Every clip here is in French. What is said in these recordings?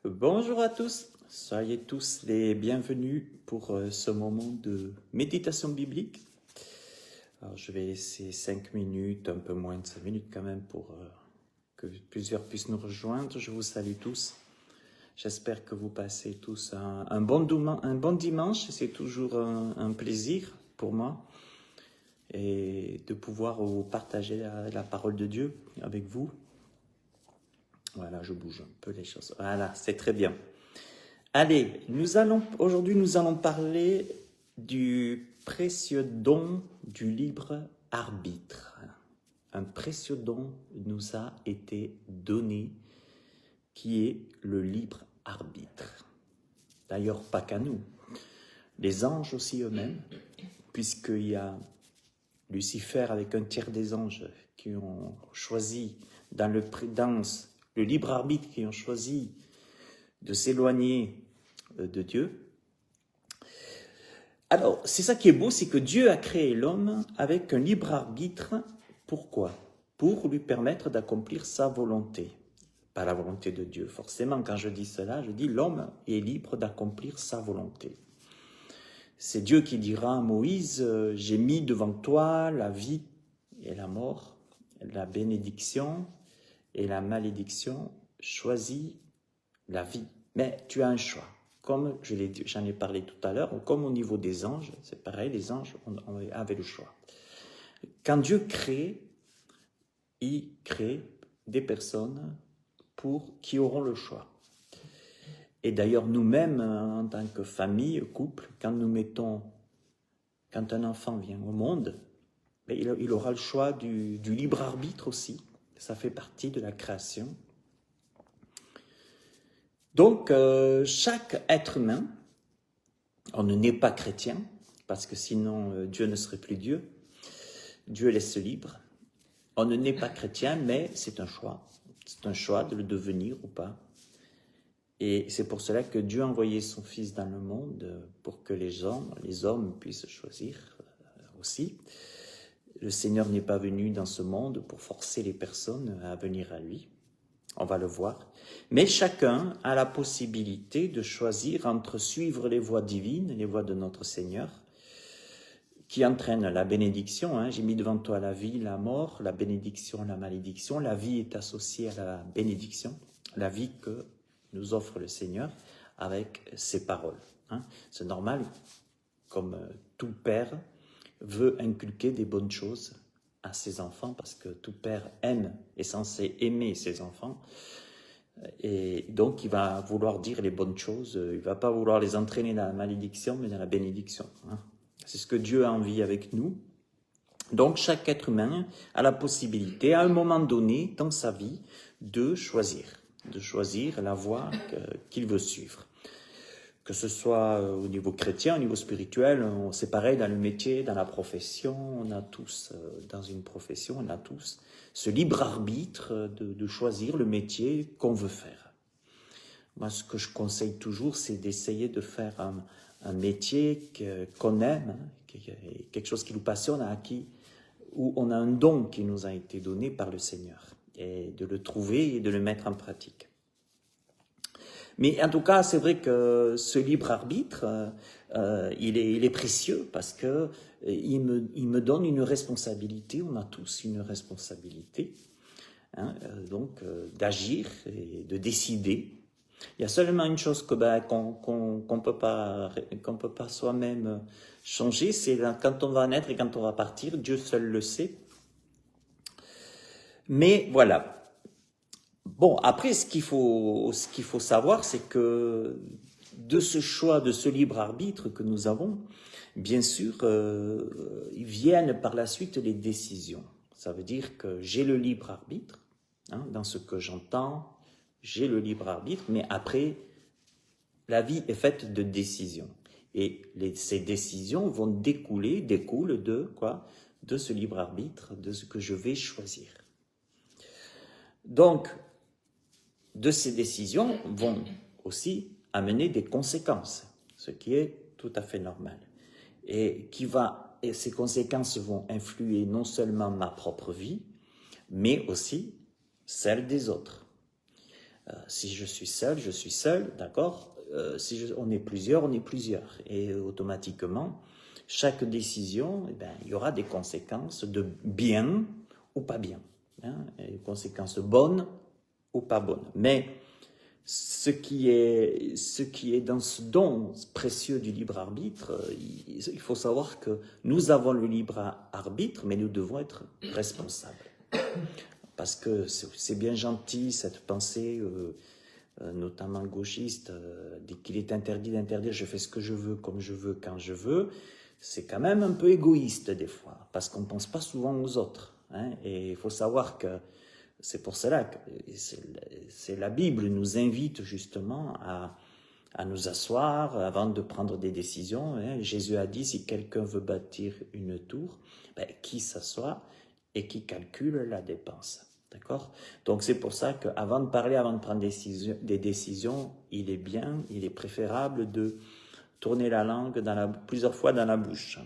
Bonjour à tous, soyez tous les bienvenus pour ce moment de méditation biblique. Alors, je vais laisser 5 minutes, un peu moins de 5 minutes quand même pour que plusieurs puissent nous rejoindre. Je vous salue tous. J'espère que vous passez tous un bon dimanche. C'est toujours un plaisir pour moi et de pouvoir vous partager la parole de Dieu avec vous. Voilà, je bouge un peu les choses. Voilà, c'est très bien. Allez, aujourd'hui nous allons parler du précieux don du libre arbitre. Un précieux don nous a été donné qui est le libre arbitre. D'ailleurs, pas qu'à nous, les anges aussi eux-mêmes, puisqu'il y a Lucifer avec un tiers des anges qui ont choisi dans le libre arbitre, qui ont choisi de s'éloigner de Dieu. Alors, c'est ça qui est beau, c'est que Dieu a créé l'homme avec un libre arbitre. Pourquoi? Pour lui permettre d'accomplir sa volonté. Pas la volonté de Dieu, forcément. Quand je dis cela, je dis l'homme est libre d'accomplir sa volonté. C'est Dieu qui dira à Moïse, j'ai mis devant toi la vie et la mort, la bénédiction et la malédiction, choisis la vie. Mais tu as un choix. Comme j'en ai parlé tout à l'heure, comme au niveau des anges, c'est pareil, les anges avaient le choix. Quand Dieu crée, il crée des personnes qui auront le choix. Et d'ailleurs, nous-mêmes, en tant que famille, couple, quand un enfant vient au monde, il aura le choix du libre arbitre aussi. Ça fait partie de la création. Donc, chaque être humain, on ne naît pas chrétien, parce que sinon Dieu ne serait plus Dieu. Dieu laisse libre. On ne naît pas chrétien, mais c'est un choix. C'est un choix de le devenir ou pas. Et c'est pour cela que Dieu a envoyé son Fils dans le monde pour que les hommes puissent choisir aussi. Le Seigneur n'est pas venu dans ce monde pour forcer les personnes à venir à lui. On va le voir. Mais chacun a la possibilité de choisir entre suivre les voies divines, les voies de notre Seigneur, qui entraînent la bénédiction. J'ai mis devant toi la vie, la mort, la bénédiction, la malédiction. La vie est associée à la bénédiction, la vie que nous offre le Seigneur avec ses paroles. C'est normal, comme tout père veut inculquer des bonnes choses à ses enfants, parce que tout père est censé aimer ses enfants, et donc il va vouloir dire les bonnes choses, il ne va pas vouloir les entraîner dans la malédiction, mais dans la bénédiction. C'est ce que Dieu a envie avec nous. Donc chaque être humain a la possibilité, à un moment donné dans sa vie, de choisir la voie qu'il veut suivre. Que ce soit au niveau chrétien, au niveau spirituel, c'est pareil dans le métier, dans la profession, on a tous, dans une profession, on a tous ce libre arbitre de choisir le métier qu'on veut faire. Moi, ce que je conseille toujours, c'est d'essayer de faire un métier qu'on aime, quelque chose qui nous passionne, où on a un don qui nous a été donné par le Seigneur, et de le trouver et de le mettre en pratique. Mais en tout cas, c'est vrai que ce libre arbitre, il est précieux parce que il me donne une responsabilité. On a tous une responsabilité, d'agir et de décider. Il y a seulement une chose qu'on peut pas soi-même changer, c'est quand on va naître et quand on va partir. Dieu seul le sait. Mais voilà. Bon, après, ce qu'il faut savoir, c'est que de ce choix, de ce libre arbitre que nous avons, bien sûr, viennent par la suite les décisions. Ça veut dire que j'ai le libre arbitre, dans ce que j'entends, j'ai le libre arbitre, mais après, la vie est faite de décisions. Et ces décisions découlent de quoi? De ce libre arbitre, de ce que je vais choisir. Donc, de ces décisions vont aussi amener des conséquences, ce qui est tout à fait normal. Et ces conséquences vont influer non seulement ma propre vie, mais aussi celle des autres. Si je suis seul, d'accord. Si on est plusieurs, on est plusieurs. Et automatiquement, chaque décision, eh ben, il y aura des conséquences de bien ou pas bien. Hein, des conséquences bonnes ou pas bonnes. Mais ce qui est dans ce don précieux du libre arbitre, il faut savoir que nous avons le libre arbitre, mais nous devons être responsables. Parce que c'est bien gentil cette pensée, notamment gauchiste, qu'il est interdit d'interdire, je fais ce que je veux, comme je veux, quand je veux. C'est quand même un peu égoïste des fois, parce qu'on ne pense pas souvent aux autres. Hein, et il faut savoir que c'est pour cela que la Bible nous invite justement à nous asseoir avant de prendre des décisions. Hein. Jésus a dit, si quelqu'un veut bâtir une tour, ben, qui s'assoit et qui calcule la dépense. D'accord? Donc c'est pour ça qu'avant de parler, avant de prendre des décisions, il est préférable de tourner la langue plusieurs fois dans la bouche.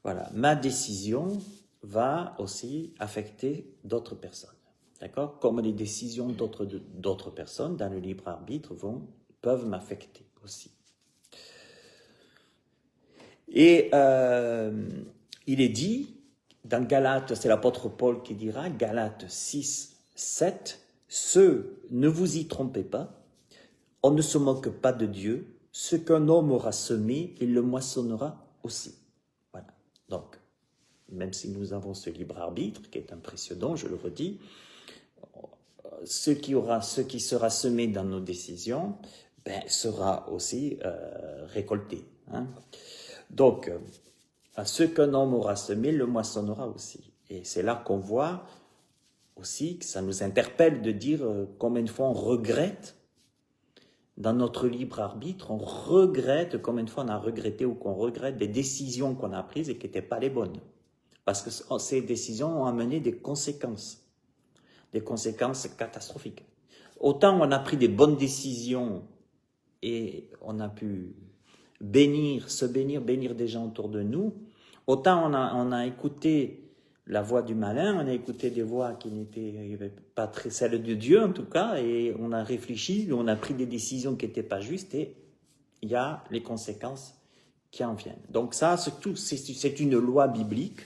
Voilà, ma décision va aussi affecter d'autres personnes. D'accord? Comme les décisions d'autres personnes dans le libre arbitre peuvent m'affecter aussi. Et il est dit, dans Galates, c'est l'apôtre Paul qui dira, Galates 6, 7, ne vous y trompez pas, on ne se moque pas de Dieu, ce qu'un homme aura semé, il le moissonnera aussi. Voilà. Donc, même si nous avons ce libre arbitre, qui est un précieux don, je le redis, ce qui sera semé dans nos décisions, ben, sera aussi récolté. Hein. Donc, ce qu'un homme aura semé, le moissonnera aussi. Et c'est là qu'on voit aussi que ça nous interpelle de dire combien de fois on regrette dans notre libre arbitre, on regrette combien de fois on a regretté ou qu'on regrette des décisions qu'on a prises et qui n'étaient pas les bonnes. Parce que ces décisions ont amené des conséquences catastrophiques. Autant on a pris des bonnes décisions et on a pu bénir des gens autour de nous, autant on a écouté la voix du malin, on a écouté des voix qui n'étaient pas très celles de Dieu en tout cas, et on a réfléchi, on a pris des décisions qui n'étaient pas justes, et il y a les conséquences qui en viennent. Donc ça, c'est une loi biblique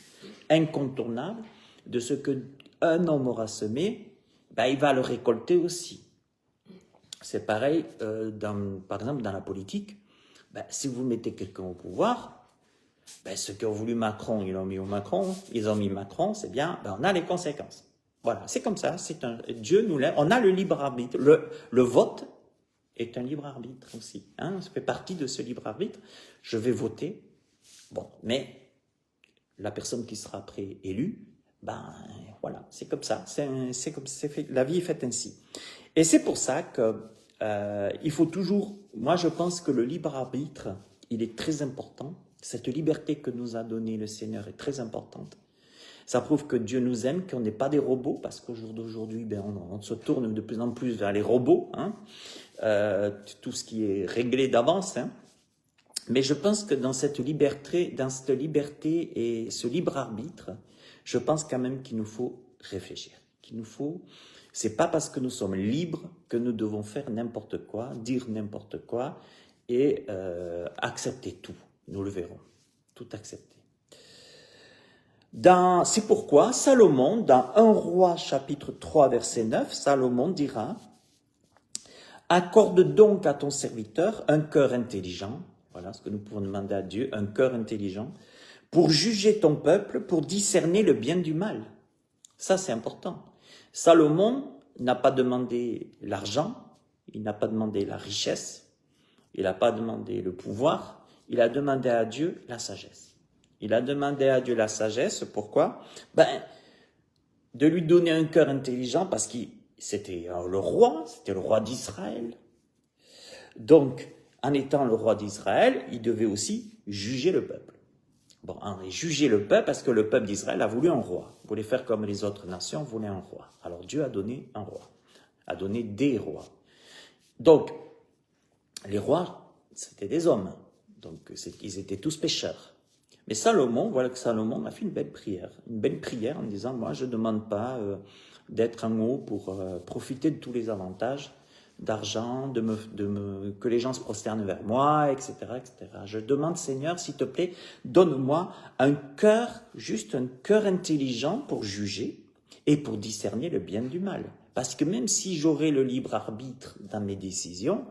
incontournable de ce qu'un homme aura semé, ben, il va le récolter aussi. C'est pareil, par exemple, dans la politique. Ben, si vous mettez quelqu'un au pouvoir, ben, ceux qui ont voulu Macron, ils ont mis Macron, c'est bien, ben, on a les conséquences. Voilà, c'est comme ça, Dieu nous l'a, on a le libre arbitre. Le vote est un libre arbitre aussi. Hein, ça fait partie de ce libre arbitre. Je vais voter, bon, mais la personne qui sera après élue, ben voilà, c'est comme ça, la vie est faite ainsi. Et c'est pour ça que il faut toujours, moi je pense que le libre arbitre, il est très important. Cette liberté que nous a donnée le Seigneur est très importante. Ça prouve que Dieu nous aime, qu'on n'est pas des robots, parce qu'au jour d'aujourd'hui, ben, on se tourne de plus en plus vers les robots, hein, tout ce qui est réglé d'avance. Hein. Mais je pense que dans cette liberté et ce libre arbitre, je pense quand même qu'il nous faut réfléchir. C'est pas parce que nous sommes libres que nous devons faire n'importe quoi, dire n'importe quoi et accepter tout. Nous le verrons. Tout accepter. C'est pourquoi Salomon, dans 1 Roi chapitre 3 verset 9, Salomon dira « Accorde donc à ton serviteur un cœur intelligent » voilà ce que nous pouvons demander à Dieu, un cœur intelligent, pour juger ton peuple, pour discerner le bien du mal. Ça, c'est important. Salomon n'a pas demandé l'argent, il n'a pas demandé la richesse, il n'a pas demandé le pouvoir, il a demandé à Dieu la sagesse. Il a demandé à Dieu la sagesse, pourquoi? De lui donner un cœur intelligent, parce que c'était le roi d'Israël. Donc, en étant le roi d'Israël, il devait aussi juger le peuple. Bon, juger le peuple parce que le peuple d'Israël a voulu un roi. Il voulait faire comme les autres nations voulaient un roi. Alors Dieu a donné un roi, a donné des rois. Donc, les rois, c'était des hommes. Donc, ils étaient tous pécheurs. Mais voilà que Salomon a fait une belle prière en disant, moi je ne demande pas d'être en haut pour profiter de tous les avantages d'argent, que les gens se prosternent vers moi, etc., etc. Je demande, Seigneur, s'il te plaît, donne-moi un cœur, juste un cœur intelligent pour juger et pour discerner le bien du mal. Parce que même si j'aurai le libre arbitre dans mes décisions,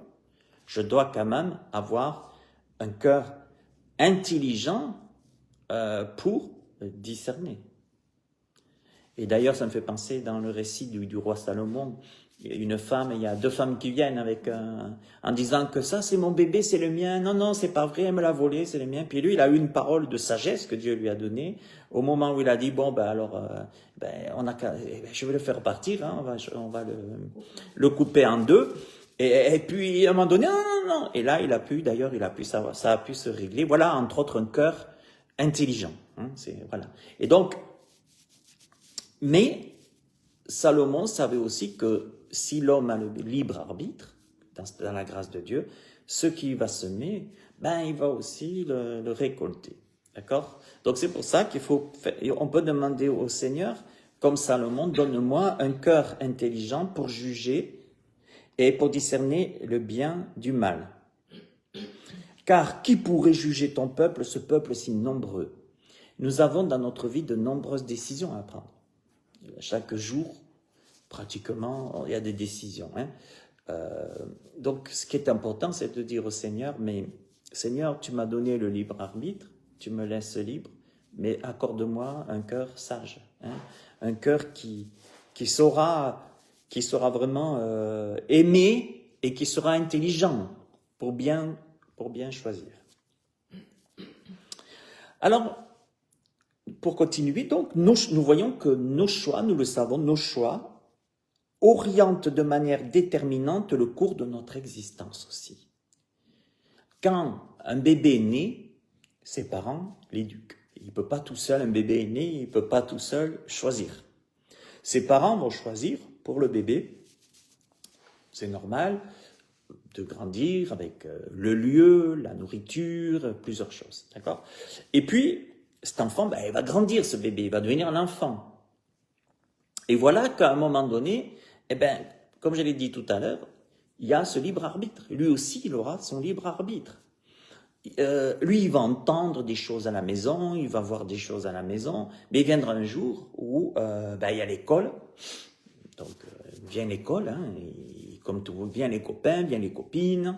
je dois quand même avoir un cœur intelligent pour discerner. Et d'ailleurs, ça me fait penser dans le récit du roi Salomon, il y a une femme, il y a deux femmes qui viennent en disant que ça c'est mon bébé, c'est le mien. Non, non, c'est pas vrai, elle me l'a volé, c'est le mien. Puis lui, il a eu une parole de sagesse que Dieu lui a donnée. Au moment où il a dit, bon, ben alors, je vais le faire partir, hein, on va le couper en deux. Et puis, à un moment donné, non, non, non. Et là, il a pu savoir, ça a pu se régler. Voilà, entre autres, un cœur intelligent. Hein, voilà. Et donc, mais Salomon savait aussi que si l'homme a le libre arbitre, dans la grâce de Dieu, ce qu'il va semer, ben, il va aussi le récolter. D'accord? Donc c'est pour ça on peut demander au Seigneur, comme Salomon, donne-moi un cœur intelligent pour juger et pour discerner le bien du mal. Car qui pourrait juger ton peuple, ce peuple si nombreux? Nous avons dans notre vie de nombreuses décisions à prendre. Chaque jour, pratiquement, il y a des décisions. Hein. Donc, ce qui est important, c'est de dire au Seigneur, mais Seigneur, tu m'as donné le libre arbitre, tu me laisses libre, mais accorde-moi un cœur sage, hein, un cœur qui saura vraiment aimer et qui sera intelligent pour bien choisir. Alors, pour continuer, donc, nous voyons que nos choix, nous le savons, nos choix orientent de manière déterminante le cours de notre existence aussi. Quand un bébé est né, ses parents l'éduquent. Il ne peut pas tout seul, un bébé est né, il ne peut pas tout seul choisir. Ses parents vont choisir pour le bébé, c'est normal, de grandir avec le lieu, la nourriture, plusieurs choses, d'accord? Et puis, cet enfant, il va grandir, ce bébé, il va devenir un enfant. Et voilà qu'à un moment donné, comme je l'ai dit tout à l'heure, il y a ce libre arbitre. Lui aussi, il aura son libre arbitre. Lui, il va entendre des choses à la maison, il va voir des choses à la maison, mais il viendra un jour où il y a l'école. Donc, vient l'école, hein, comme tout, vient les copains, vient les copines.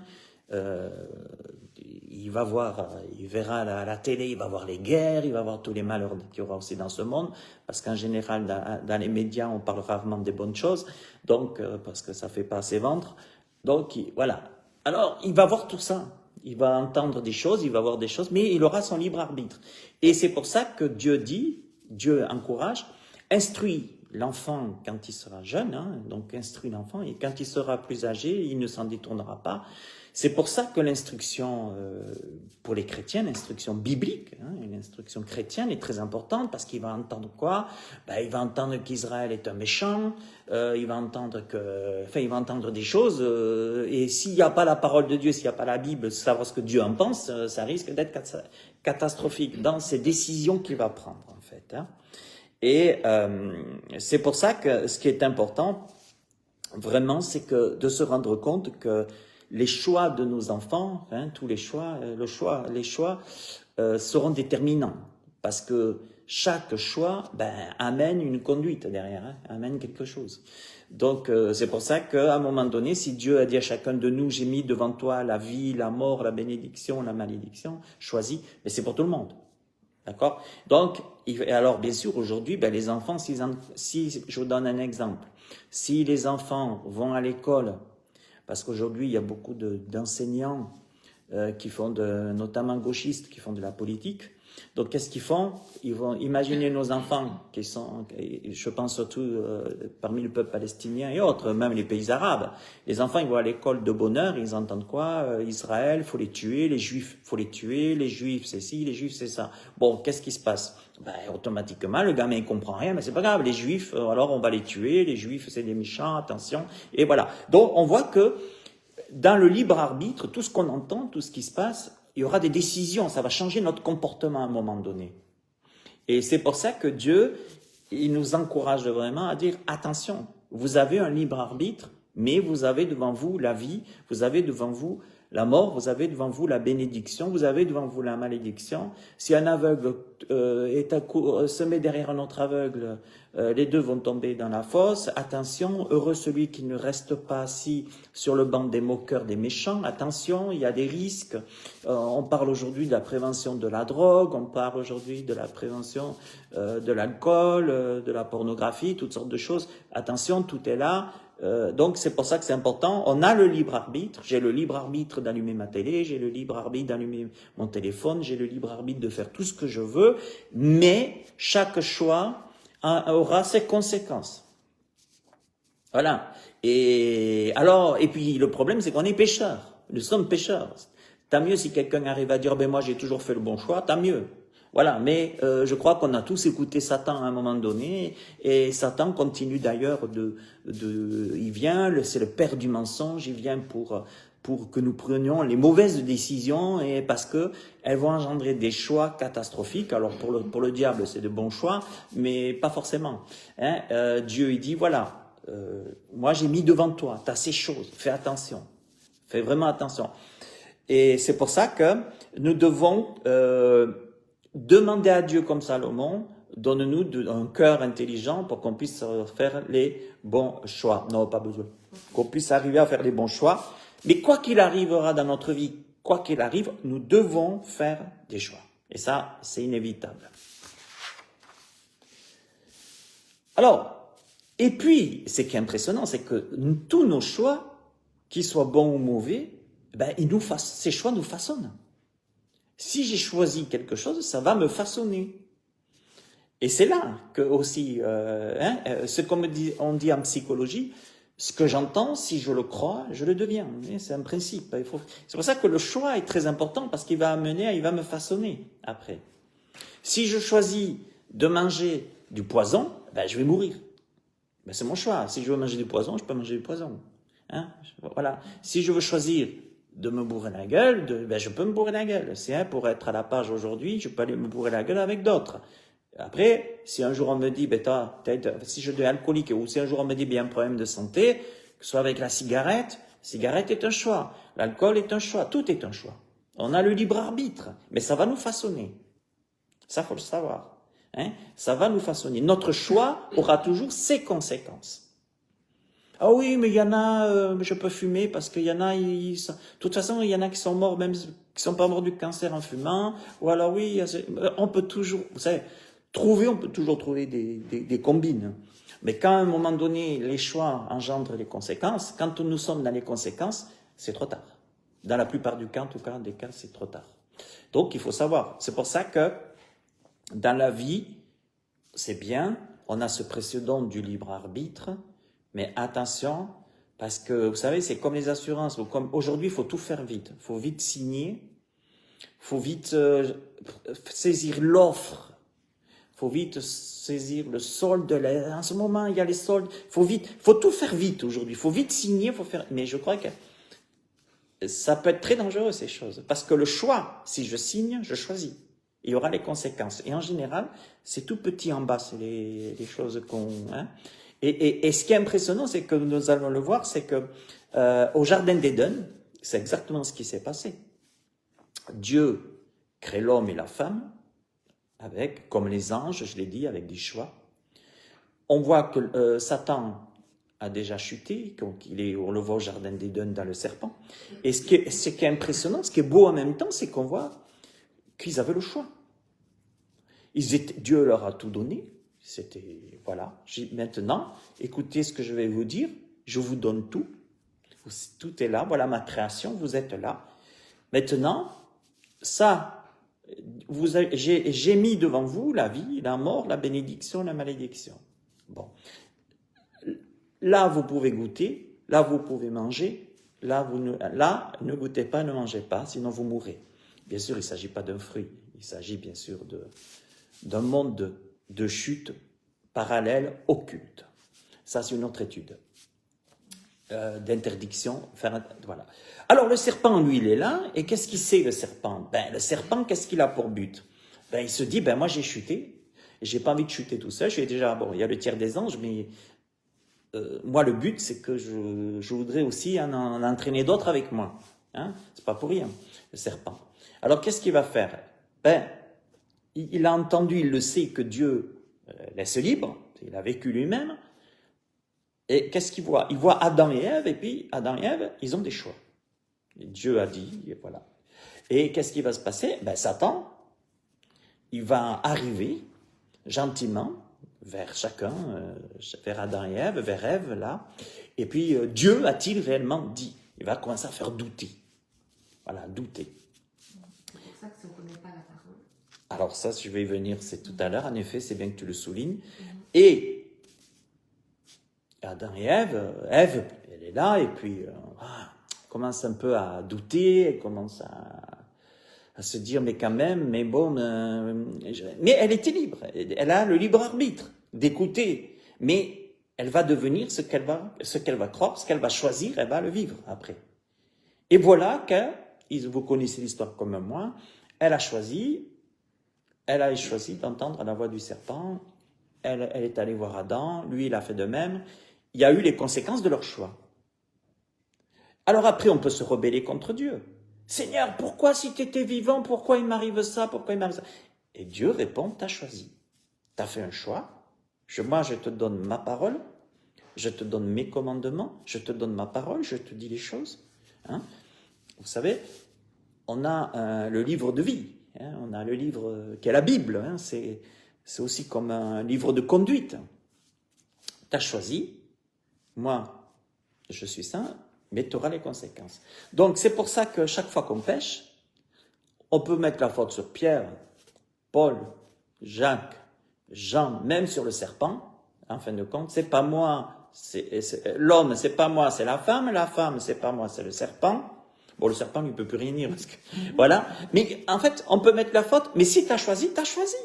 Il verra la télé, il va voir les guerres, il va voir tous les malheurs qu'il y aura aussi dans ce monde, parce qu'en général, dans les médias, on parle rarement des bonnes choses, donc parce que ça fait pas assez vendre. Donc, voilà. Alors, il va voir tout ça. Il va entendre des choses, il va voir des choses, mais il aura son libre arbitre. Et c'est pour ça que Dieu encourage, instruit l'enfant quand il sera jeune, hein, donc instruit l'enfant, et quand il sera plus âgé, il ne s'en détournera pas. C'est pour ça que l'instruction pour les chrétiens, l'instruction biblique, hein, l'instruction chrétienne est très importante, parce qu'il va entendre quoi? Il va entendre qu'Israël est un méchant, il va entendre des choses, et s'il n'y a pas la parole de Dieu, s'il n'y a pas la Bible, savoir ce que Dieu en pense, ça risque d'être catastrophique dans ces décisions qu'il va prendre, en fait. Hein. Et c'est pour ça que ce qui est important, vraiment, c'est que de se rendre compte que les choix de nos enfants, hein, tous les choix, les choix seront déterminants, parce que chaque choix amène une conduite derrière, hein, amène quelque chose. Donc c'est pour ça qu'à un moment donné, si Dieu a dit à chacun de nous, j'ai mis devant toi la vie, la mort, la bénédiction, la malédiction, choisis, mais c'est pour tout le monde. D'accord? Donc, alors bien sûr, aujourd'hui, les enfants, si je vous donne un exemple, si les enfants vont à l'école, parce qu'aujourd'hui, il y a beaucoup d'enseignants qui font notamment gauchistes, qui font de la politique. Donc, qu'est-ce qu'ils font? Ils vont imaginer nos enfants, qui sont, je pense surtout parmi le peuple palestinien et autres, même les pays arabes. Les enfants, ils vont à l'école de bonne heure, ils entendent quoi? Israël, faut les tuer, les juifs, faut les tuer, les juifs, c'est ci, les juifs, c'est ça. Bon, qu'est-ce qui se passe? Automatiquement, le gamin, il comprend rien, mais c'est pas grave, les juifs, alors on va les tuer, les juifs, c'est des méchants, attention. Et voilà. Donc, on voit que dans le libre arbitre, tout ce qu'on entend, tout ce qui se passe, il y aura des décisions, ça va changer notre comportement à un moment donné. Et c'est pour ça que Dieu il nous encourage vraiment à dire, attention, vous avez un libre arbitre, mais vous avez devant vous la vie, vous avez devant vous la mort, vous avez devant vous la bénédiction, vous avez devant vous la malédiction. Si un aveugle se met derrière un autre aveugle, les deux vont tomber dans la fosse. Attention, heureux celui qui ne reste pas assis sur le banc des moqueurs, des méchants. Attention, il y a des risques. On parle aujourd'hui de la prévention de la drogue, on parle aujourd'hui de la prévention de l'alcool, de la pornographie, toutes sortes de choses. Attention, tout est là. Donc c'est pour ça que c'est important. On a le libre arbitre. J'ai le libre arbitre d'allumer ma télé, j'ai le libre arbitre d'allumer mon téléphone, j'ai le libre arbitre de faire tout ce que je veux, mais chaque choix aura ses conséquences. Voilà. Et puis le problème, c'est qu'on est pécheurs. Nous sommes pécheurs. Tant mieux si quelqu'un arrive à dire, ben moi j'ai toujours fait le bon choix, tant mieux. Voilà, mais je crois qu'on a tous écouté Satan à un moment donné, et Satan continue d'ailleurs il vient, c'est le père du mensonge, il vient pour que nous prenions les mauvaises décisions, et parce que elles vont engendrer des choix catastrophiques. Alors pour le diable, c'est de bons choix, mais pas forcément. Hein. Dieu, il dit, voilà, moi j'ai mis devant toi, tu as ces choses, fais attention, fais vraiment attention. Et c'est pour ça que nous devons demander à Dieu comme Salomon, donne-nous un cœur intelligent pour qu'on puisse faire les bons choix. Non, pas besoin. Qu'on puisse arriver à faire les bons choix. Mais quoi qu'il arrivera dans notre vie, quoi qu'il arrive, nous devons faire des choix. Et ça, c'est inévitable. Alors, et puis, ce qui est impressionnant, c'est que tous nos choix, qu'ils soient bons ou mauvais, ben, ces choix nous façonnent. Si j'ai choisi quelque chose, ça va me façonner. Et c'est là que aussi, ce qu'on dit en psychologie, ce que j'entends, si je le crois, je le deviens. C'est un principe. C'est pour ça que le choix est très important, parce qu'il va il va me façonner après. Si je choisis de manger du poison, ben, je vais mourir. Ben, c'est mon choix. Si je veux manger du poison, je peux manger du poison. Hein? Voilà. Si je veux choisir de me bourrer la gueule, ben je peux me bourrer la gueule. Pour être à la page aujourd'hui, je peux aller me bourrer la gueule avec d'autres. Après, si un jour on me dit, ben si je deviens alcoolique, ou si un jour on me dit, ben, il y a un problème de santé, que ce soit avec la cigarette est un choix, l'alcool est un choix, tout est un choix. On a le libre arbitre, mais ça va nous façonner. Ça, faut le savoir. Hein? Ça va nous façonner. Notre choix aura toujours ses conséquences. Ah oui, mais il y en a, je peux fumer parce qu'il y en a, de toute façon, il y en a qui sont morts, même qui sont pas morts du cancer en fumant. Ou alors oui, on peut toujours, vous savez, on peut toujours trouver des combines. Mais quand à un moment donné, les choix engendrent les conséquences, quand nous sommes dans les conséquences, c'est trop tard. Dans la plupart du cas, en tout cas, des cas, c'est trop tard. Donc, il faut savoir. C'est pour ça que dans la vie, c'est bien, on a ce précieux don du libre arbitre. Mais attention, parce que, vous savez, c'est comme les assurances. Aujourd'hui, il faut tout faire vite. Il faut vite signer. Il faut vite saisir l'offre. Il faut vite saisir le solde. En ce moment, il y a les soldes. Il faut tout faire vite aujourd'hui. Il faut vite signer. Mais je crois que ça peut être très dangereux, ces choses. Parce que le choix, si je signe, je choisis. Il y aura les conséquences. Et en général, c'est tout petit en bas. C'est les choses qu'on... Hein. Et ce qui est impressionnant, c'est que nous allons le voir, c'est que au Jardin d'Éden, c'est exactement ce qui s'est passé. Dieu crée l'homme et la femme, comme les anges, je l'ai dit, avec des choix. On voit que Satan a déjà chuté, donc on le voit au Jardin d'Éden dans le serpent. Et ce qui est impressionnant, ce qui est beau en même temps, c'est qu'on voit qu'ils avaient le choix. Dieu leur a tout donné. C'était, voilà, maintenant, écoutez ce que je vais vous dire, je vous donne tout, tout est là, voilà ma création, vous êtes là. Maintenant, ça, j'ai mis devant vous la vie, la mort, la bénédiction, la malédiction. Bon, là vous pouvez goûter, là vous pouvez manger, là ne goûtez pas, ne mangez pas, sinon vous mourrez. Bien sûr, il ne s'agit pas d'un fruit, il s'agit bien sûr d'un monde de chute parallèle occulte. Ça, c'est une autre étude d'interdiction. Voilà. Alors, le serpent, lui, il est là, et qu'est-ce qu'il sait, le serpent? Ben, le serpent, qu'est-ce qu'il a pour but? Ben, il se dit, ben, moi, j'ai chuté, Et j'ai pas envie de chuter tout seul. Je suis déjà, bon, il y a le tiers des anges, mais moi, le but, c'est que je voudrais aussi en entraîner d'autres avec moi. Hein? C'est pas pour rien, le serpent. Alors, qu'est-ce qu'il va faire? Ben, il a entendu, il le sait que Dieu laisse libre. Il a vécu lui-même. Et qu'est-ce qu'il voit? Il voit Adam et Ève, et puis Adam et Ève, ils ont des choix. Et Dieu a dit, et voilà. Et qu'est-ce qui va se passer? Ben, Satan, il va arriver gentiment vers chacun, vers Adam et Ève, vers Ève, là. Et puis, Dieu a-t-il réellement dit? Il va commencer à faire douter. Voilà, douter. C'est pour ça que si on ne connaît pas la parole. Alors ça, je vais y venir, c'est tout à l'heure. En effet, c'est bien que tu le soulignes. Et Adam et Ève, Ève, elle est là, et puis commence un peu à douter, elle commence à se dire, mais quand même, mais bon, mais elle était libre, elle a le libre arbitre d'écouter, mais elle va devenir ce qu'elle va croire, ce qu'elle va choisir, elle va le vivre après. Et voilà que, vous connaissez l'histoire comme moi, elle a choisi d'entendre la voix du serpent, elle est allée voir Adam, lui il a fait de même, il y a eu les conséquences de leur choix. Alors après on peut se rebeller contre Dieu. Seigneur, pourquoi si tu étais vivant, pourquoi il m'arrive ça, pourquoi il m'arrive ça? Et Dieu répond, tu as choisi, tu as fait un choix, moi je te donne ma parole, je te donne mes commandements, je te donne ma parole, je te dis les choses. Hein? Vous savez, on a le livre de vie, hein? On a le livre qui est la Bible, hein? C'est aussi comme un livre de conduite. Tu as choisi, moi je suis saint, mais tu auras les conséquences. Donc c'est pour ça que chaque fois qu'on pêche, on peut mettre la faute sur Pierre, Paul, Jacques, Jean, même sur le serpent. En fin de compte, c'est pas moi, l'homme, c'est pas moi, c'est la femme, c'est pas moi, c'est le serpent. Bon, le serpent, il ne peut plus rien dire. Parce que, voilà. Mais en fait, on peut mettre la faute. Mais si tu as choisi, tu as choisi.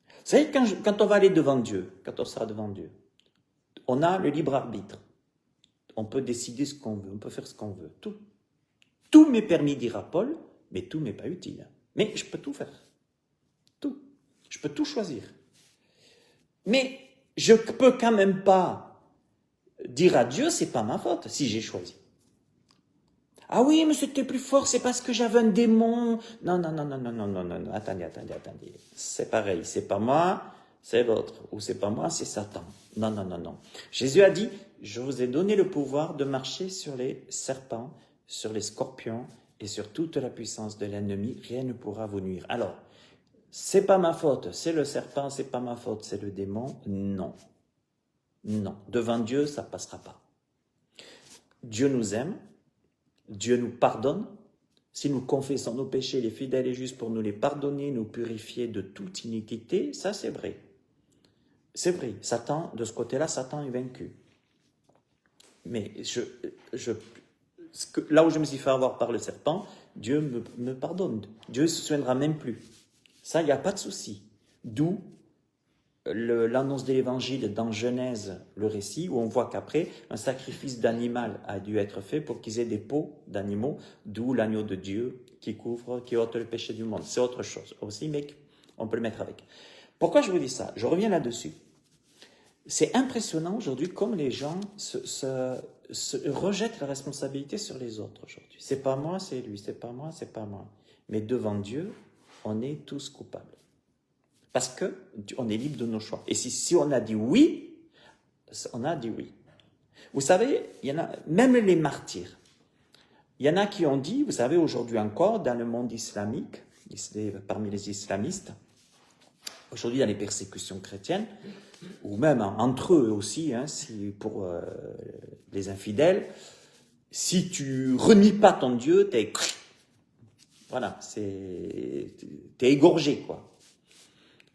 Vous savez, quand on va aller devant Dieu, quand on sera devant Dieu, on a le libre arbitre. On peut décider ce qu'on veut, on peut faire ce qu'on veut. Tout. Tout m'est permis, dira Paul, mais tout m'est pas utile. Mais je peux tout faire. Tout. Je peux tout choisir. Mais je peux quand même pas dire à Dieu, c'est pas ma faute, si j'ai choisi. Ah oui, mais c'était plus fort, c'est parce que j'avais un démon. Non, attendez. C'est pareil, c'est pas moi, c'est l'autre. Ou c'est pas moi, c'est Satan. Non. Jésus a dit, je vous ai donné le pouvoir de marcher sur les serpents, sur les scorpions et sur toute la puissance de l'ennemi. Rien ne pourra vous nuire. Alors, c'est pas ma faute, c'est le serpent, c'est pas ma faute, c'est le démon. Non. Devant Dieu, ça passera pas. Dieu nous aime. Dieu nous pardonne. Si nous confessons nos péchés, il est fidèle et juste pour nous les pardonner, nous purifier de toute iniquité, ça c'est vrai. C'est vrai. Satan, de ce côté-là, Satan est vaincu. Mais là où je me suis fait avoir par le serpent, Dieu me pardonne. Dieu ne se souviendra même plus. Ça, il n'y a pas de souci. D'où l'annonce de l'évangile dans Genèse, le récit, où on voit qu'après, un sacrifice d'animal a dû être fait pour qu'ils aient des peaux d'animaux, d'où l'agneau de Dieu qui ôte le péché du monde. C'est autre chose aussi, mais on peut le mettre avec. Pourquoi je vous dis ça? Je reviens là-dessus. C'est impressionnant aujourd'hui comme les gens se rejettent la responsabilité sur les autres aujourd'hui. C'est pas moi, c'est lui, c'est pas moi, c'est pas moi. Mais devant Dieu, on est tous coupables. Parce qu'on est libre de nos choix. Et si on a dit oui, on a dit oui. Vous savez, il y en a, même les martyrs, il y en a qui ont dit, vous savez, aujourd'hui encore, dans le monde islamique, parmi les islamistes, aujourd'hui dans les persécutions chrétiennes, ou même entre eux aussi, hein, pour les infidèles, si tu renies pas ton Dieu, t'es égorgé, quoi.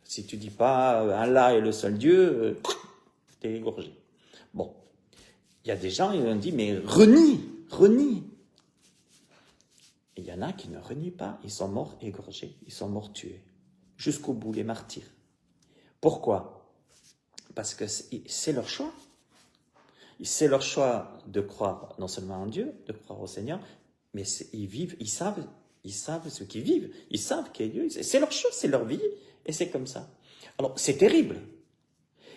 Si tu dis pas Allah est le seul Dieu, t'es égorgé. Bon, il y a des gens qui ont dit mais renie. Et il y en a qui ne renient pas, ils sont morts égorgés, ils sont morts tués, jusqu'au bout, les martyrs. Pourquoi? Parce que c'est leur choix. C'est leur choix de croire non seulement en Dieu, de croire au Seigneur, mais ils savent ce qu'ils vivent, ils savent qu'il y a Dieu, c'est leur choix, c'est leur vie. Et c'est comme ça. Alors, c'est terrible.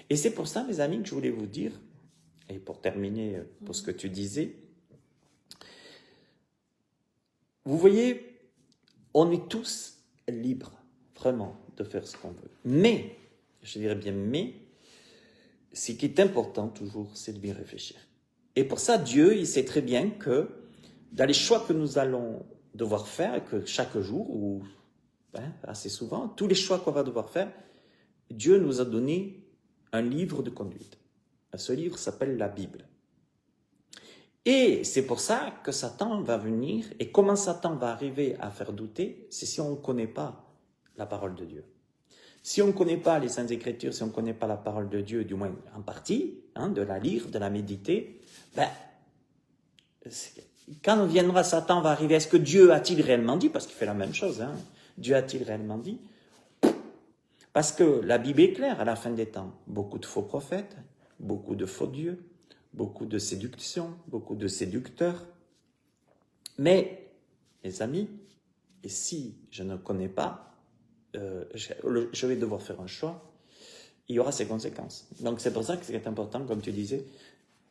Et c'est pour ça, mes amis, que je voulais vous dire, et pour terminer pour ce que tu disais, vous voyez, on est tous libres, vraiment, de faire ce qu'on veut. Mais, je dirais bien mais, ce qui est important toujours, c'est de bien réfléchir. Et pour ça, Dieu, il sait très bien que dans les choix que nous allons devoir faire, que chaque jour, ou assez souvent, tous les choix qu'on va devoir faire, Dieu nous a donné un livre de conduite. Ce livre s'appelle la Bible. Et c'est pour ça que Satan va venir, et comment Satan va arriver à faire douter, c'est si on ne connaît pas la parole de Dieu. Si on ne connaît pas les Saintes Écritures, si on ne connaît pas la parole de Dieu, du moins en partie, de la lire, de la méditer, quand viendra Satan, va arriver, est-ce que Dieu a-t-il réellement dit? Parce qu'il fait la même chose, Dieu a-t-il réellement dit? Parce que la Bible est claire à la fin des temps. Beaucoup de faux prophètes, beaucoup de faux dieux, beaucoup de séduction, beaucoup de séducteurs. Mais, mes amis, et si je ne connais pas, je vais devoir faire un choix, il y aura ses conséquences. Donc c'est pour ça que c'est important, comme tu disais,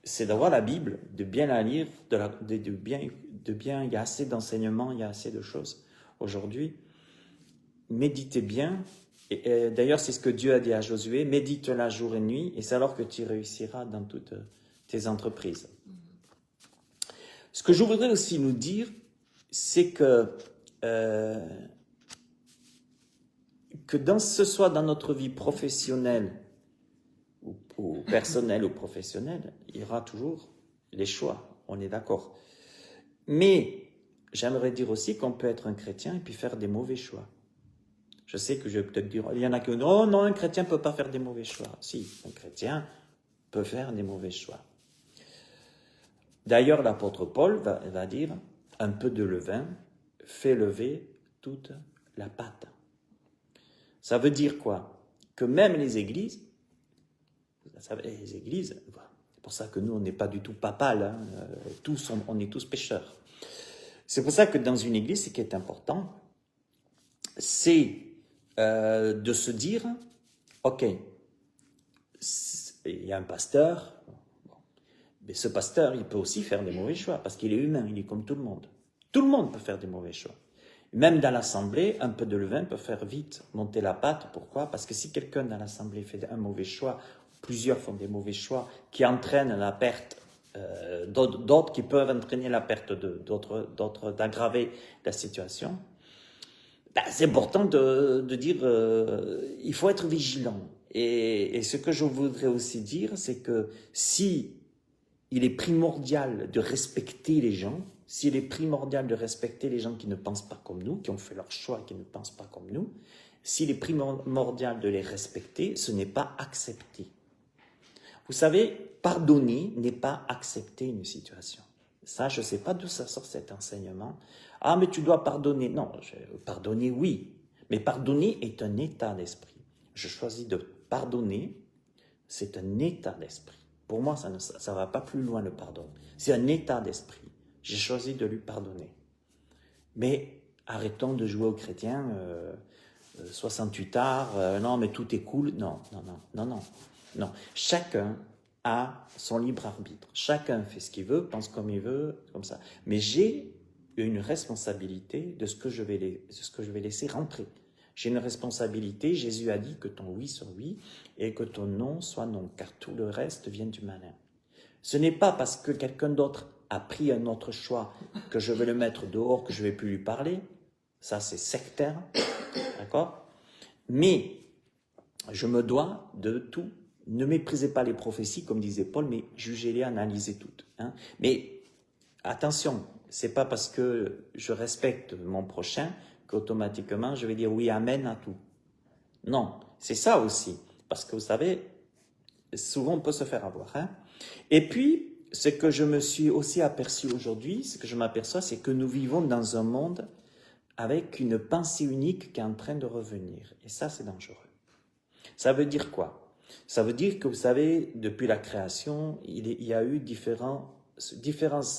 c'est d'avoir la Bible, de bien la lire, de bien, il y a assez d'enseignements, il y a assez de choses aujourd'hui. Méditez bien, et d'ailleurs c'est ce que Dieu a dit à Josué, médite-la jour et nuit, et c'est alors que tu réussiras dans toutes tes entreprises. Ce que je voudrais aussi nous dire, c'est que ce soit dans notre vie professionnelle ou personnelle ou professionnelle, il y aura toujours les choix, on est d'accord. Mais j'aimerais dire aussi qu'on peut être un chrétien et puis faire des mauvais choix. Je sais que je vais peut-être dire, il y en a qui disent, oh non, un chrétien ne peut pas faire des mauvais choix. Si, un chrétien peut faire des mauvais choix. D'ailleurs, l'apôtre Paul va dire, un peu de levain fait lever toute la pâte. Ça veut dire quoi? Que même les églises, c'est pour ça que nous, on n'est pas du tout papal, on est tous pécheurs. C'est pour ça que dans une église, ce qui est important, c'est de se dire, ok, il y a un pasteur, mais ce pasteur, il peut aussi faire des mauvais choix, parce qu'il est humain, il est comme tout le monde. Tout le monde peut faire des mauvais choix. Même dans l'assemblée, un peu de levain peut faire vite monter la pâte. Pourquoi? Parce que si quelqu'un dans l'assemblée fait un mauvais choix, plusieurs font des mauvais choix qui entraînent la perte, d'autres qui peuvent entraîner la perte d'autres, d'aggraver la situation, c'est important de dire il faut être vigilant. Et ce que je voudrais aussi dire, c'est que si il est primordial de respecter les gens, s'il est primordial de respecter les gens qui ne pensent pas comme nous, qui ont fait leur choix et qui ne pensent pas comme nous, s'il est primordial de les respecter, ce n'est pas accepter. Vous savez, pardonner n'est pas accepter une situation. Ça, je ne sais pas d'où ça sort cet enseignement. Ah, mais tu dois pardonner. Non, pardonner, oui. Mais pardonner est un état d'esprit. Je choisis de pardonner, c'est un état d'esprit. Pour moi, ça ne va pas plus loin le pardon. C'est un état d'esprit. J'ai choisi de lui pardonner. Mais arrêtons de jouer aux chrétiens, 68 arts, non mais tout est cool. Non. Chacun a son libre arbitre. Chacun fait ce qu'il veut, pense comme il veut, comme ça. Mais j'ai une responsabilité de ce que je vais laisser rentrer. J'ai une responsabilité. Jésus a dit que ton oui soit oui et que ton non soit non, car tout le reste vient du malin. Ce n'est pas parce que quelqu'un d'autre a pris un autre choix que je vais le mettre dehors, que je ne vais plus lui parler. Ça, c'est sectaire. D'accord? Mais je me dois de tout. Ne méprisez pas les prophéties, comme disait Paul, mais jugez-les, analysez toutes. Mais attention, ce n'est pas parce que je respecte mon prochain qu'automatiquement je vais dire oui, amen à tout. Non, c'est ça aussi. Parce que vous savez, souvent on peut se faire avoir. Et puis, ce que je me suis aussi aperçu aujourd'hui, ce que je m'aperçois, c'est que nous vivons dans un monde avec une pensée unique qui est en train de revenir. Et ça, c'est dangereux. Ça veut dire quoi? Ça veut dire que, vous savez, depuis la création, il y a eu différents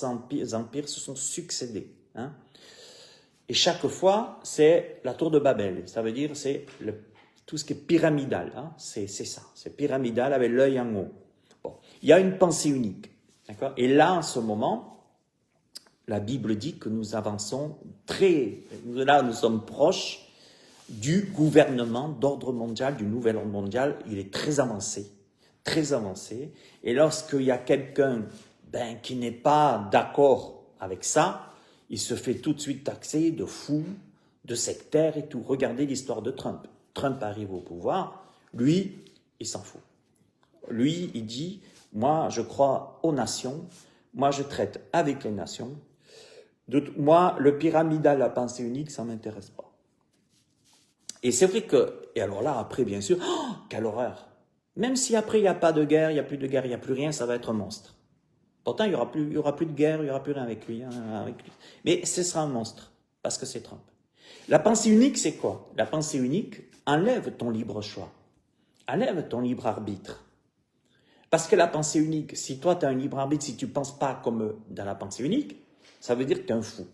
empires se sont succédés. Et chaque fois, c'est la tour de Babel. Ça veut dire c'est tout ce qui est pyramidal, hein, c'est ça, c'est pyramidal avec l'œil en haut. Bon. Il y a une pensée unique, d'accord? Et là, en ce moment, la Bible dit que nous avançons là nous sommes proches du gouvernement d'ordre mondial, du nouvel ordre mondial. Il est très avancé, très avancé. Et lorsqu'il y a quelqu'un qui n'est pas d'accord avec ça, il se fait tout de suite taxer de fou, de sectaire et tout. Regardez l'histoire de Trump. Trump arrive au pouvoir, lui, il s'en fout. Lui, il dit, moi, je crois aux nations, moi, je traite avec les nations. Moi, le pyramidal, la pensée unique, ça ne m'intéresse pas. Et c'est vrai que, et alors là, après, bien sûr, oh, quelle horreur. Même si après, il n'y a pas de guerre, il n'y a plus de guerre, il n'y a plus rien, ça va être un monstre. Pourtant, il n'y aura plus de guerre, il n'y aura plus rien avec lui, Mais ce sera un monstre, parce que c'est Trump. La pensée unique, c'est quoi? La pensée unique enlève ton libre choix, enlève ton libre arbitre. Parce que la pensée unique, si toi, tu as un libre arbitre, si tu ne penses pas comme dans la pensée unique, ça veut dire que tu es un fou.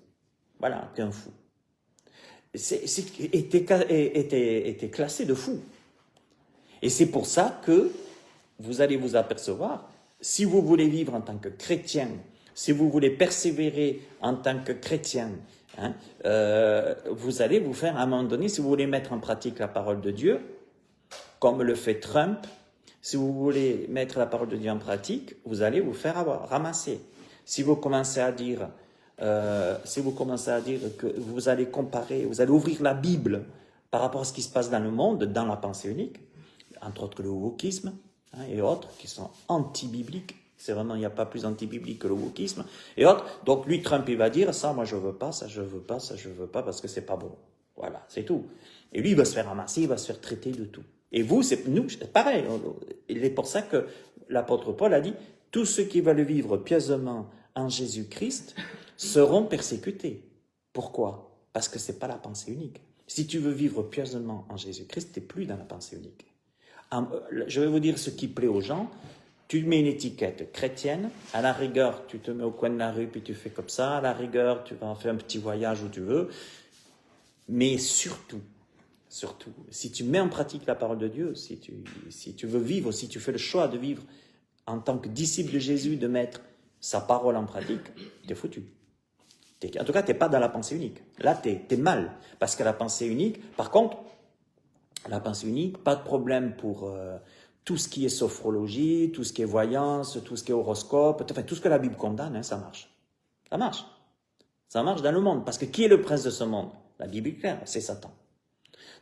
Voilà, tu es un fou. Et tu es classé de fou. Et c'est pour ça que vous allez vous apercevoir, si vous voulez vivre en tant que chrétien, si vous voulez persévérer en tant que chrétien, hein, vous allez vous faire, à un moment donné, si vous voulez mettre en pratique la parole de Dieu, comme le fait Trump, si vous voulez mettre la parole de Dieu en pratique, vous allez vous faire ramasser. Si vous commencez à dire que vous allez comparer, vous allez ouvrir la Bible par rapport à ce qui se passe dans le monde, dans la pensée unique, entre autres le wokisme et autres qui sont anti-bibliques, c'est vraiment, il n'y a pas plus anti-biblique que le wokisme, et autres. Donc lui, Trump, il va dire, ça, moi je veux pas, ça, je veux pas, ça, je veux pas, parce que c'est pas bon. Voilà, c'est tout. Et lui, il va se faire ramasser, il va se faire traiter de tout. Et vous, nous, pareil. Il est pour ça que l'apôtre Paul a dit, tous ceux qui veulent vivre pieusement en Jésus-Christ seront persécutés. Pourquoi? Parce que ce n'est pas la pensée unique. Si tu veux vivre pieusement en Jésus-Christ, tu n'es plus dans la pensée unique. Je vais vous dire ce qui plaît aux gens. Tu mets une étiquette chrétienne, à la rigueur, tu te mets au coin de la rue, puis tu fais comme ça, à la rigueur, tu vas en faire un petit voyage où tu veux. Mais surtout, si tu mets en pratique la parole de Dieu, si tu veux vivre, si tu fais le choix de vivre en tant que disciple de Jésus, de mettre sa parole en pratique, t'es foutu. En tout cas, t'es pas dans la pensée unique. Là, t'es mal. Parce que la pensée unique, par contre, la pensée unique, pas de problème pour tout ce qui est sophrologie, tout ce qui est voyance, tout ce qui est horoscope, enfin, tout ce que la Bible condamne, hein, ça marche. Ça marche. Ça marche dans le monde. Parce que qui est le prince de ce monde? La Bible est claire, c'est Satan.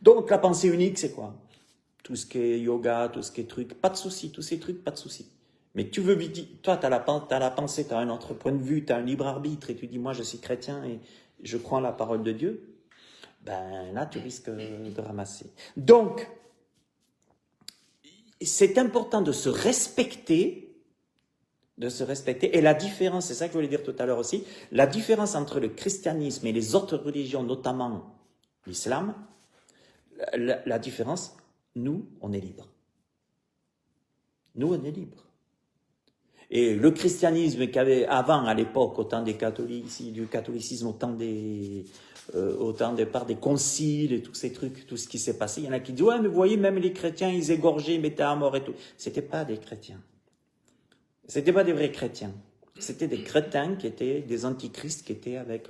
Donc, la pensée unique, c'est quoi? Tout ce qui est yoga, tout ce qui est truc, pas de souci. Tous ces trucs, pas de souci. Mais tu veux, toi, tu as la pensée, tu as un autre point de vue, tu as un libre arbitre, et tu dis, moi, je suis chrétien et je crois en la parole de Dieu. Ben là, tu risques de ramasser. Donc, c'est important de se respecter, et la différence, c'est ça que je voulais dire tout à l'heure aussi, la différence entre le christianisme et les autres religions, notamment l'islam, la différence, nous, on est libres. Nous, on est libres. Et le christianisme qu'il y avait avant, à l'époque, au temps des catholiques, du catholicisme, au temps des conciles et tous ces trucs, tout ce qui s'est passé, il y en a qui disent, ouais, mais vous voyez, même les chrétiens, ils égorgeaient, ils mettaient à mort et tout. C'était pas des chrétiens. C'était pas des vrais chrétiens. C'était des crétins qui étaient des antichrists, qui étaient avec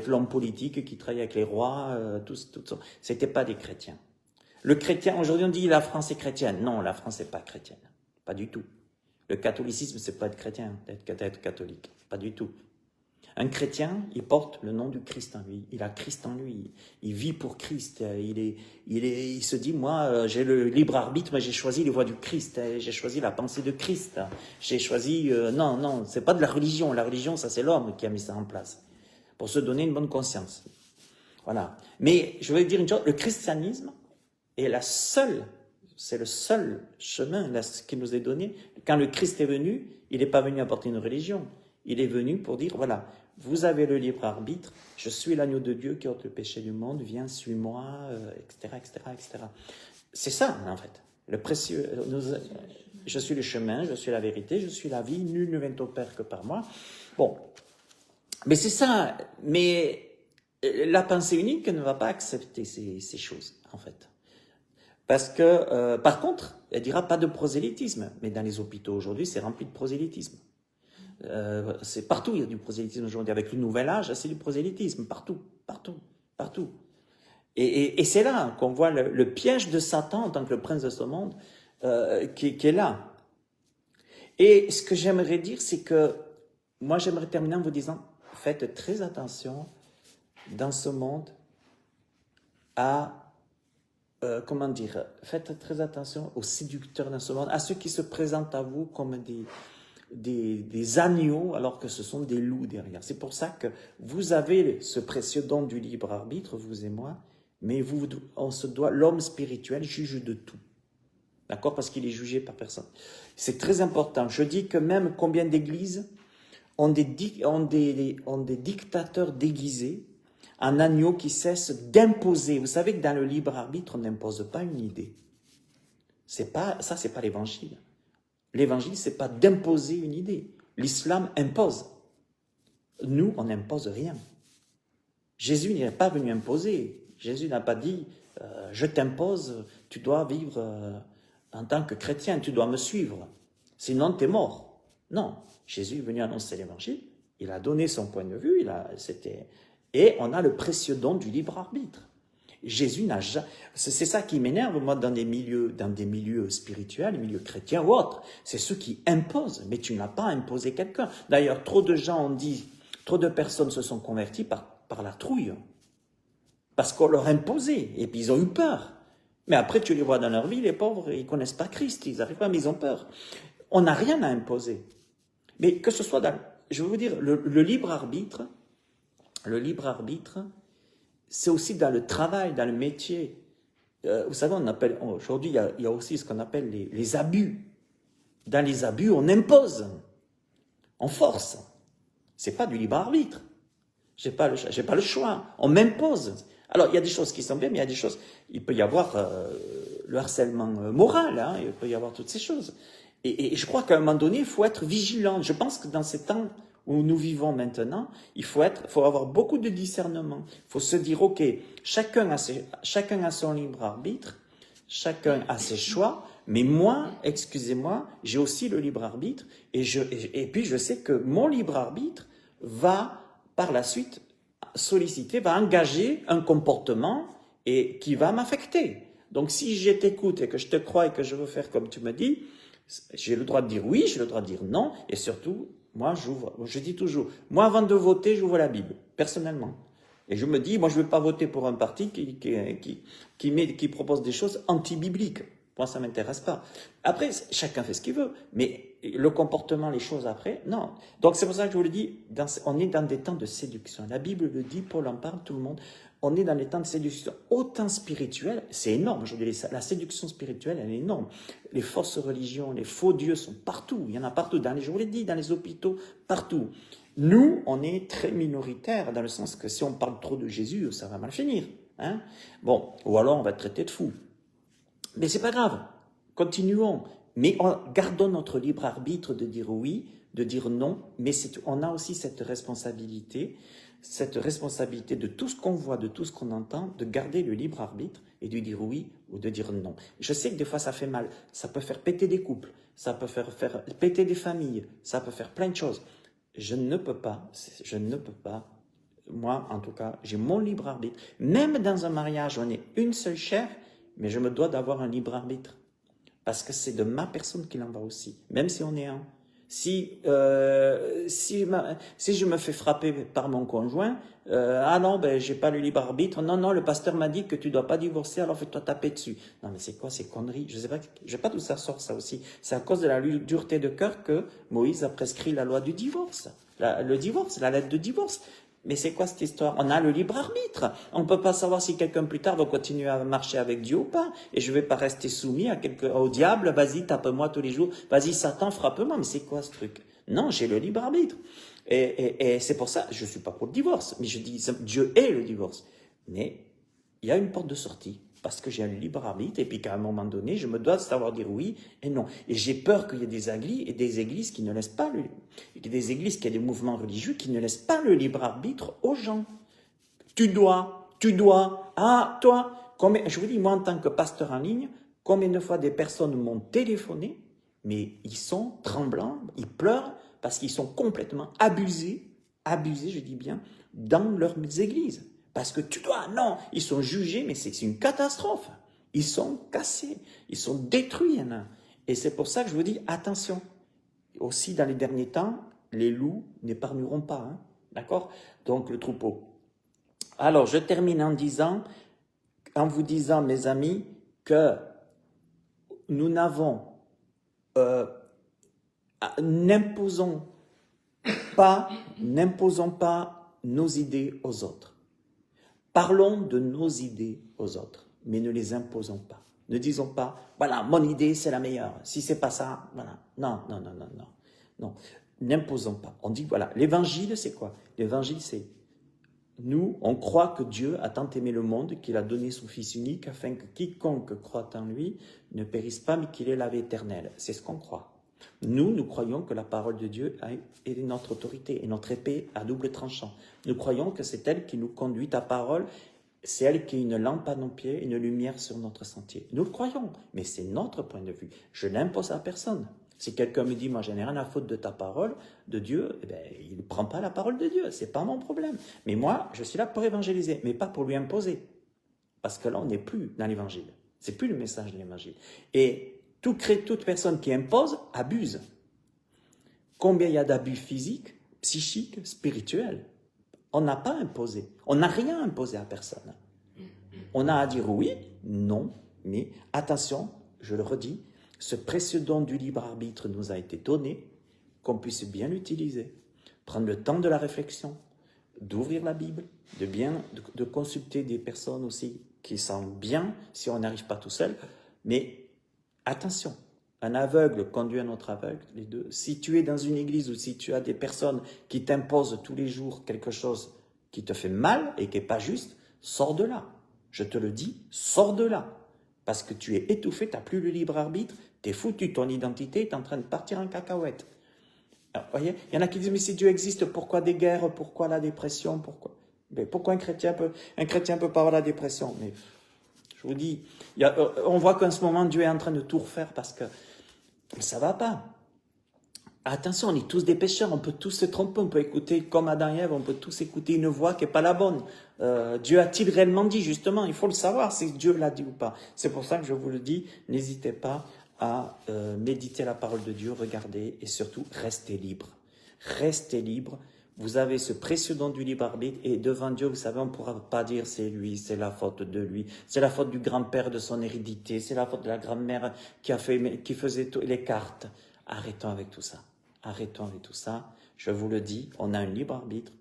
l'homme politique, qui travaillaient avec les rois, tout ça. C'était pas des chrétiens. Le chrétien, aujourd'hui on dit la France est chrétienne. Non, la France n'est pas chrétienne. Pas du tout. Le catholicisme, c'est pas être chrétien, d'être catholique. Pas du tout. Un chrétien, il porte le nom du Christ en lui. Il a Christ en lui. Il vit pour Christ. Il se dit, moi, j'ai le libre arbitre, mais j'ai choisi les voies du Christ. J'ai choisi la pensée de Christ. J'ai choisi... non, c'est pas de la religion. La religion, ça, c'est l'homme qui a mis ça en place. Pour se donner une bonne conscience. Voilà. Mais, je vais dire une chose, le christianisme est c'est le seul chemin qui nous est donné. Quand le Christ est venu, il n'est pas venu apporter une religion. Il est venu pour dire, voilà, vous avez le libre arbitre, je suis l'agneau de Dieu qui ôte le péché du monde, viens, suis-moi, etc., etc., etc. C'est ça, en fait. Le précieux, je suis le chemin, je suis la vérité, je suis la vie, nul ne vient au Père que par moi. Bon, mais c'est ça. Mais la pensée unique ne va pas accepter ces choses, en fait. Parce que, par contre, elle dira pas de prosélytisme. Mais dans les hôpitaux aujourd'hui, c'est rempli de prosélytisme. C'est partout, il y a du prosélytisme aujourd'hui. Avec le nouvel âge, c'est du prosélytisme. Partout, partout, partout. Et c'est là qu'on voit le piège de Satan en tant que le prince de ce monde qui est là. Et ce que j'aimerais dire, c'est que moi, j'aimerais terminer en vous disant, faites très attention dans ce monde à, comment dire, faites très attention aux séducteurs dans ce monde, à ceux qui se présentent à vous comme des agneaux alors que ce sont des loups derrière. C'est pour ça que vous avez ce précieux don du libre arbitre, vous et moi, mais on se doit, l'homme spirituel juge de tout. D'accord? Parce qu'il est jugé par personne. C'est très important. Je dis que même combien d'églises ont des dictateurs déguisés en agneaux qui cessent d'imposer. Vous savez que dans le libre arbitre, on n'impose pas une idée. C'est pas l'évangile. L'évangile, c'est pas d'imposer une idée. L'islam impose. Nous, on n'impose rien. Jésus n'est pas venu imposer. Jésus n'a pas dit je t'impose, tu dois vivre en tant que chrétien, tu dois me suivre. Sinon, tu es mort. Non. Jésus est venu annoncer l'évangile. Il a donné son point de vue. Et on a le précieux don du libre arbitre. Jésus n'a jamais... C'est ça qui m'énerve, moi, dans des milieux spirituels, des milieux chrétiens ou autres. C'est ceux qui imposent, mais tu n'as pas imposé quelqu'un. D'ailleurs, trop de personnes se sont converties par la trouille. Parce qu'on leur imposait, et puis ils ont eu peur. Mais après, tu les vois dans leur vie, les pauvres, ils ne connaissent pas Christ, ils n'arrivent pas, mais ils ont peur. On n'a rien à imposer. Mais que ce soit je veux vous dire, le libre arbitre, c'est aussi dans le travail, dans le métier. Vous savez, aujourd'hui, il y a aussi ce qu'on appelle les abus. Dans les abus, on impose, on force. C'est pas du libre arbitre. J'ai pas le choix. On m'impose. Alors, il y a des choses qui sont bien, mais il y a des choses... Il peut y avoir le harcèlement moral, hein, il peut y avoir toutes ces choses. Et je crois qu'à un moment donné, il faut être vigilant. Je pense que dans ces temps où nous vivons maintenant, il faut avoir beaucoup de discernement. Il faut se dire, ok, chacun a son libre arbitre, chacun a ses choix, mais moi, excusez-moi, j'ai aussi le libre arbitre, et puis je sais que mon libre arbitre va, par la suite, va engager un comportement et qui va m'affecter. Donc si je t'écoute et que je te crois et que je veux faire comme tu me dis, j'ai le droit de dire oui, j'ai le droit de dire non, et surtout, moi je dis toujours, moi avant de voter, j'ouvre la Bible, personnellement. Et je me dis, moi je ne vais pas voter pour un parti qui propose des choses anti-bibliques. Moi ça ne m'intéresse pas. Après, chacun fait ce qu'il veut, mais le comportement, les choses après, non. Donc c'est pour ça que je vous le dis, on est dans des temps de séduction. La Bible le dit, Paul en parle, tout le monde. On est dans des temps de séduction, autant spirituelle, c'est énorme. Aujourd'hui, la séduction spirituelle, elle est énorme. Les fausses religions, les faux dieux sont partout. Il y en a partout. Je vous l'ai dit, dans les hôpitaux, partout. Nous, on est très minoritaires, dans le sens que si on parle trop de Jésus, ça va mal finir. Hein? Bon, ou alors on va être traité de fou. Mais c'est pas grave. Continuons. Mais gardons notre libre arbitre de dire oui, de dire non. Mais on a aussi cette responsabilité de tout ce qu'on voit, de tout ce qu'on entend, de garder le libre arbitre et de dire oui ou de dire non. Je sais que des fois ça fait mal. Ça peut faire péter des couples. Ça peut faire péter des familles. Ça peut faire plein de choses. Je ne peux pas. Moi, en tout cas, j'ai mon libre arbitre. Même dans un mariage, on est une seule chair, mais je me dois d'avoir un libre arbitre. Parce que c'est de ma personne qu'il en va aussi, même si on est un. Si je me fais frapper par mon conjoint, ah non, ben j'ai pas le libre arbitre. Non, le pasteur m'a dit que tu dois pas divorcer, alors fais-toi taper dessus. Non, mais c'est quoi ces conneries? Je sais pas d'où ça sort ça aussi. C'est à cause de la dureté de cœur que Moïse a prescrit la loi du divorce, le divorce, la lettre de divorce. Mais c'est quoi cette histoire? On a le libre arbitre. On ne peut pas savoir si quelqu'un plus tard va continuer à marcher avec Dieu ou pas. Et je ne vais pas rester soumis au diable. Vas-y, tape-moi tous les jours. Vas-y, Satan, frappe-moi. Mais c'est quoi ce truc? Non, j'ai le libre arbitre. Et c'est pour ça, je ne suis pas pour le divorce. Mais je dis, Dieu est le divorce. Mais il y a une porte de sortie. Parce que j'ai un libre arbitre, et puis qu'à un moment donné, je me dois de savoir dire oui et non. Et j'ai peur qu'il y ait des églises qui ne laissent pas des églises, qu'il y ait des mouvements religieux qui ne laissent pas le libre arbitre aux gens. Tu dois, toi, je vous dis, moi en tant que pasteur en ligne, combien de fois des personnes m'ont téléphoné, mais ils sont tremblants, ils pleurent parce qu'ils sont complètement abusés, je dis bien, dans leurs églises. Parce que non, ils sont jugés, mais c'est une catastrophe. Ils sont cassés, ils sont détruits. Et c'est pour ça que je vous dis, attention. Aussi, dans les derniers temps, les loups n'épargneront pas. Hein, d'accord? Donc, le troupeau. Alors, je termine en vous disant, mes amis, que nous n'imposons pas nos idées aux autres. Parlons de nos idées aux autres, mais ne les imposons pas. Ne disons pas, voilà, mon idée c'est la meilleure. Si c'est pas ça, voilà. Non. N'imposons pas. On dit, voilà, l'évangile c'est quoi? L'évangile c'est, nous, on croit que Dieu a tant aimé le monde qu'il a donné son Fils unique afin que quiconque croit en lui ne périsse pas mais qu'il ait la vie éternelle. C'est ce qu'on croit. Nous croyons que la parole de Dieu est notre autorité et notre épée à double tranchant. Nous croyons que c'est elle qui nous conduit à parole, c'est elle qui est une lampe à nos pieds, une lumière sur notre sentier. Nous le croyons, mais c'est notre point de vue. Je n'impose à personne. Si quelqu'un me dit, moi je n'ai rien à foutre de ta parole, de Dieu, eh bien, il ne prend pas la parole de Dieu, ce n'est pas mon problème. Mais moi, je suis là pour évangéliser, mais pas pour lui imposer. Parce que là, on n'est plus dans l'évangile. Ce n'est plus le message de l'évangile. Et toute personne qui impose abuse. Combien il y a d'abus physiques, psychiques, spirituels? On n'a pas imposé. On n'a rien imposé à personne. On a à dire oui, non, mais attention, je le redis, ce précieux don du libre arbitre nous a été donné, qu'on puisse bien l'utiliser, prendre le temps de la réflexion, d'ouvrir la Bible, de consulter des personnes aussi qui sentent bien si on n'arrive pas tout seul, mais attention, un aveugle conduit un autre aveugle, les deux. Si tu es dans une église ou si tu as des personnes qui t'imposent tous les jours quelque chose qui te fait mal et qui n'est pas juste, sors de là. Je te le dis, sors de là. Parce que tu es étouffé, tu n'as plus le libre arbitre, tu es foutu, ton identité est en train de partir en cacahuète. Alors, voyez, il y en a qui disent, mais si Dieu existe, pourquoi des guerres, pourquoi la dépression, pourquoi un chrétien peut pas avoir la dépression? Mais je vous dis, on voit qu'en ce moment, Dieu est en train de tout refaire parce que ça ne va pas. Attention, on est tous des pécheurs, on peut tous se tromper, on peut écouter, comme Adam et Ève, on peut tous écouter une voix qui n'est pas la bonne. Dieu a-t-il réellement dit, justement? Il faut le savoir si Dieu l'a dit ou pas. C'est pour ça que je vous le dis, n'hésitez pas à méditer la parole de Dieu, regardez et surtout, restez libre. Restez libre. Vous avez ce précieux don du libre arbitre et devant Dieu, vous savez, on ne pourra pas dire c'est lui, c'est la faute de lui, c'est la faute du grand-père de son hérédité, c'est la faute de la grand-mère qui faisait les cartes. Arrêtons avec tout ça. Arrêtons avec tout ça. Je vous le dis, on a un libre arbitre.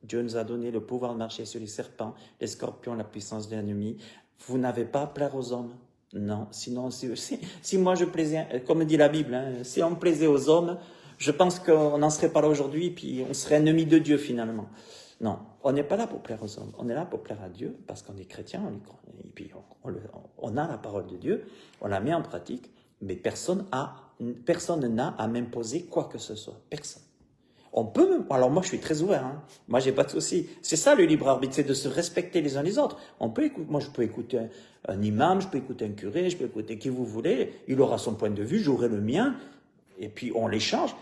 Dieu nous a donné le pouvoir de marcher sur les serpents, les scorpions, la puissance de l'ennemi. Vous n'avez pas à plaire aux hommes. Non, sinon, si moi je plaisais, comme dit la Bible, si on plaisait aux hommes, je pense qu'on n'en serait pas là aujourd'hui, puis on serait ennemi de Dieu finalement. Non, on n'est pas là pour plaire aux hommes, on est là pour plaire à Dieu, parce qu'on est chrétien, on y croit. Et puis on a la parole de Dieu, on la met en pratique, mais personne n'a à m'imposer quoi que ce soit. Personne. Alors moi je suis très ouvert, moi j'ai pas de souci. C'est ça le libre arbitre, c'est de se respecter les uns les autres. Moi je peux écouter un imam, je peux écouter un curé, je peux écouter qui vous voulez, il aura son point de vue, j'aurai le mien, et puis on l'échange,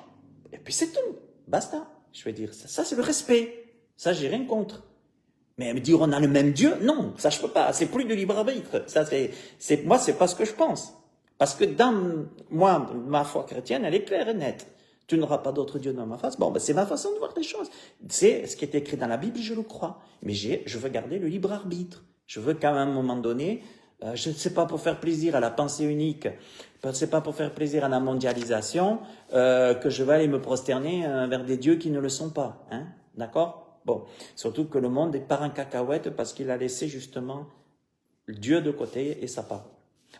et puis c'est tout, basta. Je veux dire, ça c'est le respect, ça j'ai rien contre. Mais me dire on a le même Dieu, non, ça je peux pas, c'est plus de libre arbitre. Moi c'est pas ce que je pense. Parce que ma foi chrétienne, elle est claire et nette. Tu n'auras pas d'autre Dieu dans ma face. C'est ma façon de voir les choses. C'est ce qui est écrit dans la Bible, je le crois. Mais je veux garder le libre arbitre. Je veux qu'à un moment donné, je ne sais pas pour faire plaisir à la pensée unique, c'est pas pour faire plaisir à la mondialisation, que je vais aller me prosterner vers des dieux qui ne le sont pas. D'accord? Bon, surtout que le monde part en cacahuète parce qu'il a laissé justement Dieu de côté et sa parole.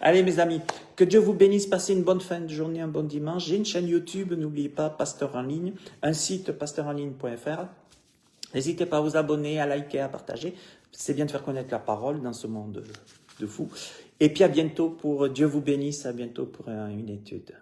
Allez mes amis, que Dieu vous bénisse, passez une bonne fin de journée, un bon dimanche. J'ai une chaîne YouTube, n'oubliez pas, Pasteur en ligne, un site pasteurenligne.fr. N'hésitez pas à vous abonner, à liker, à partager. C'est bien de faire connaître la parole dans ce monde de fous. Et puis à bientôt pour Dieu vous bénisse, à bientôt pour une étude.